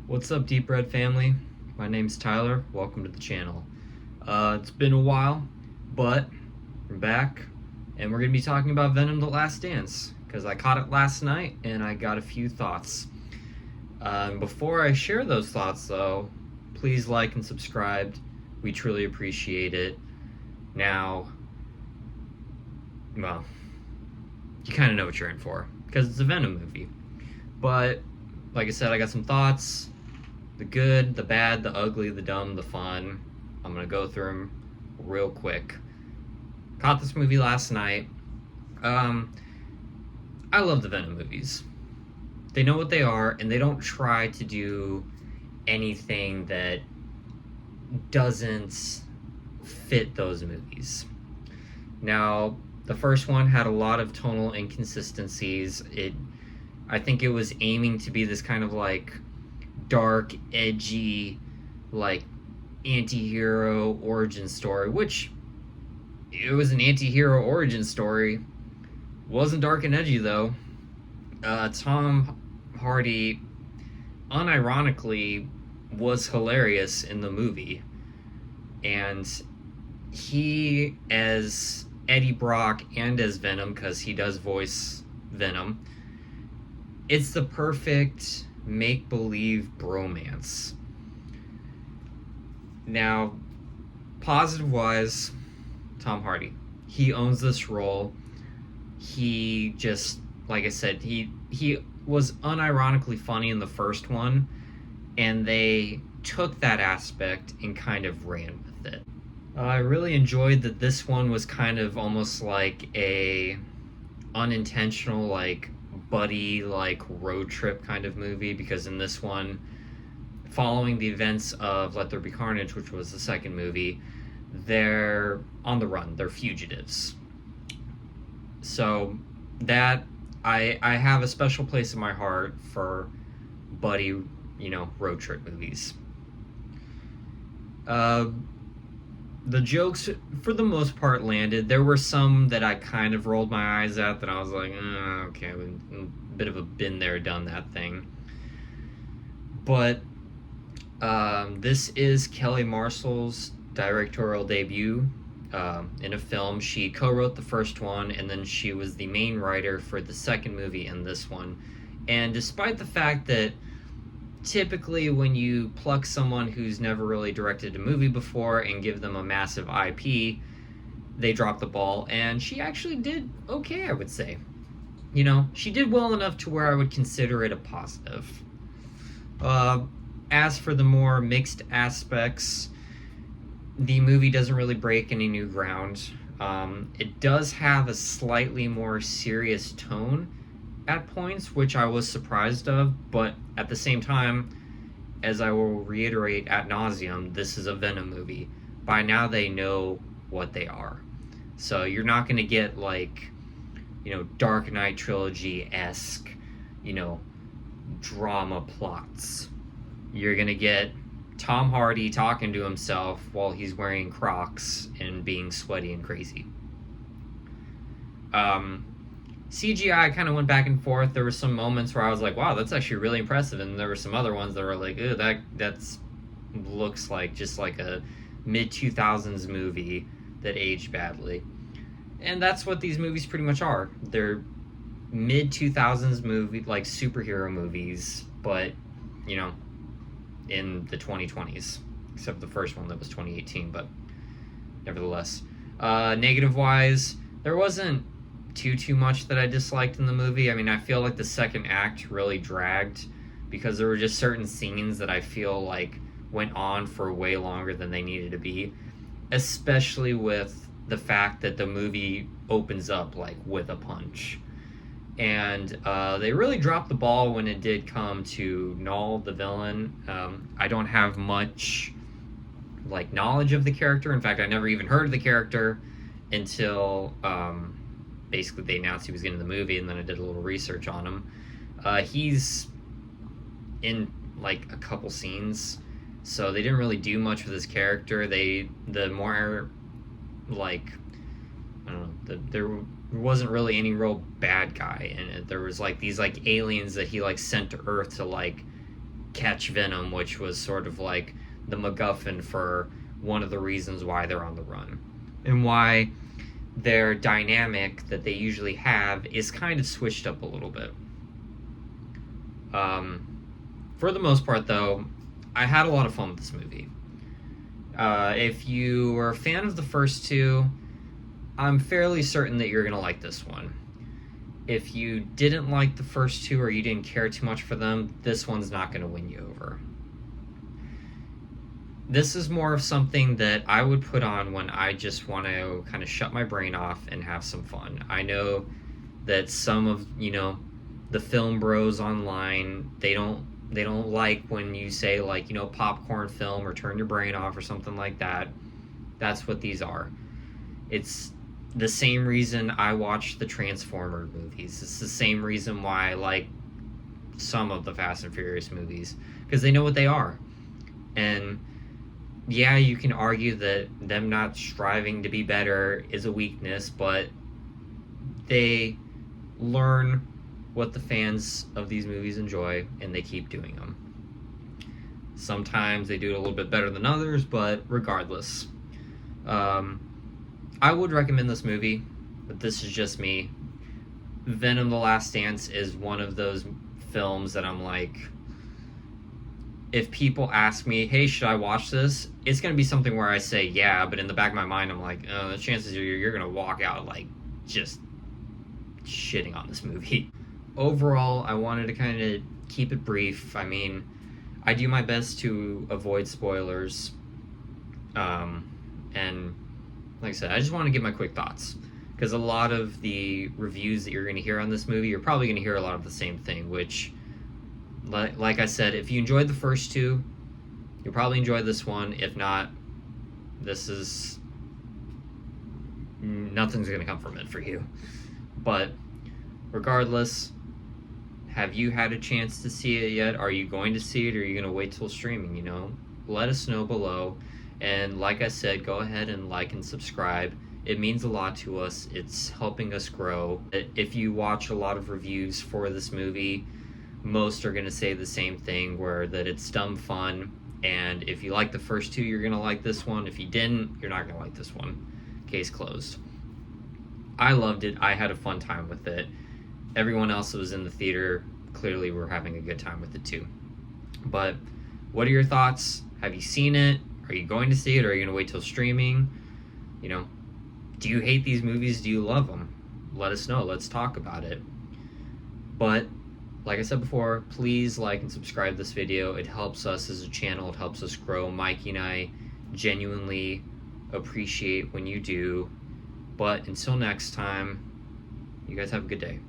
What's up, Deep Red family? My name's Tyler. Welcome to the channel. It's been a while, but we're back, and we're going to be talking about Venom: The Last Dance, because I caught it last night, and I got a few thoughts. Before I share those thoughts, though, please like and subscribe. We truly appreciate it. Now, well, you kind of know what you're in for, because it's a Venom movie. But, like I said, I got some thoughts. The good, the bad, the ugly, the dumb, the fun. I'm going to go through them real quick. Caught this movie last night. I love the Venom movies. They know what they are, and they don't try to do anything that doesn't fit those movies. Now, the first one had a lot of tonal inconsistencies. I think it was aiming to be this kind of like dark, edgy, like anti-hero origin story, which it was an anti-hero origin story. Wasn't dark and edgy though. Tom Hardy unironically was hilarious in the movie, and he as Eddie Brock and as Venom, because he does voice Venom, it's the perfect make-believe bromance. Now, positive-wise, Tom Hardy. He owns this role. He just, like I said, he was unironically funny in the first one, and they took that aspect and kind of ran with it. I really enjoyed that this one was kind of almost like a unintentional, like, buddy, like, road trip kind of movie, because in this one, following the events of Let There Be Carnage, which was the second movie, they're on the run. They're fugitives. So that I have a special place in my heart for buddy, road trip movies. The jokes, for the most part, landed. There were some that I kind of rolled my eyes at that I was like, okay, a bit of a been there, done that thing. But this is Kelly Marshall's directorial debut in a film. She co-wrote the first one, and then she was the main writer for the second movie and this one. And despite the fact that typically when you pluck someone who's never really directed a movie before and give them a massive IP, they drop the ball, and she actually did okay, I would say. She did well enough to where I would consider it a positive. As for the more mixed aspects, the movie doesn't really break any new ground. It does have a slightly more serious tone at points, which I was surprised of, but at the same time, as I will reiterate ad nauseum, this is a Venom movie. By now they know what they are. So you're not going to get like, Dark Knight Trilogy-esque, drama plots. You're going to get Tom Hardy talking to himself while he's wearing Crocs and being sweaty and crazy. CGI kind of went back and forth. There were some moments where I was like, wow, that's actually really impressive. And there were some other ones that were like, ew, that's looks like just like a mid-2000s movie that aged badly. And that's what these movies pretty much are. They're mid-2000s movie, like superhero movies, but, in the 2020s. Except the first one that was 2018, but nevertheless. Negative-wise, there wasn't too much that I disliked in the movie. I mean, I feel like the second act really dragged because there were just certain scenes that I feel like went on for way longer than they needed to be, especially with the fact that the movie opens up like with a punch. And they really dropped the ball when it did come to Null, the villain. I don't have much like knowledge of the character. In fact, I never even heard of the character until basically they announced he was getting the movie, and then I did a little research on him. He's in like a couple scenes, so they didn't really do much with his character. The more like, I don't know, there wasn't really any real bad guy in it. There was like these like aliens that he like sent to Earth to like catch Venom, which was sort of like the MacGuffin for one of the reasons why they're on the run, and why their dynamic that they usually have is kind of switched up a little bit. For the most part, though, I had a lot of fun with this movie. If you were a fan of the first two, I'm fairly certain that you're going to like this one. If you didn't like the first two or you didn't care too much for them, this one's not going to win you over. This is more of something that I would put on when I just want to kind of shut my brain off and have some fun. I know that some of, the film bros online, they don't like when you say, like, popcorn film or turn your brain off or something like that. That's what these are. It's the same reason I watch the Transformer movies. It's the same reason why I like some of the Fast and Furious movies, because they know what they are. And yeah, you can argue that them not striving to be better is a weakness, but they learn what the fans of these movies enjoy, and they keep doing them. Sometimes they do it a little bit better than others, but regardless. I would recommend this movie, but this is just me. Venom: The Last Dance is one of those films that I'm like, if people ask me, hey, should I watch this? It's going to be something where I say yeah, but in the back of my mind, I'm like, the chances are you're going to walk out like just shitting on this movie. Overall, I wanted to kind of keep it brief. I mean, I do my best to avoid spoilers. And like I said, I just want to give my quick thoughts, because a lot of the reviews that you're going to hear on this movie, you're probably going to hear a lot of the same thing, which, like I said, if you enjoyed the first two, you'll probably enjoy this one. If not, nothing's going to come from it for you. But regardless, have you had a chance to see it yet? Are you going to see it, or are you going to wait till streaming? Let us know below. And like I said, go ahead and like and subscribe. It means a lot to us. It's helping us grow. If you watch a lot of reviews for this movie, most are going to say the same thing, that it's dumb fun. And if you like the first two, you're going to like this one. If you didn't, you're not going to like this one. Case closed. I loved it. I had a fun time with it. Everyone else that was in the theater clearly were having a good time with it too. But what are your thoughts? Have you seen it? Are you going to see it, or are you going to wait till streaming? Do you hate these movies? Do you love them? Let us know. Let's talk about it. But like I said before, please like and subscribe this video. It helps us as a channel. It helps us grow. Mikey and I genuinely appreciate when you do. But until next time, you guys have a good day.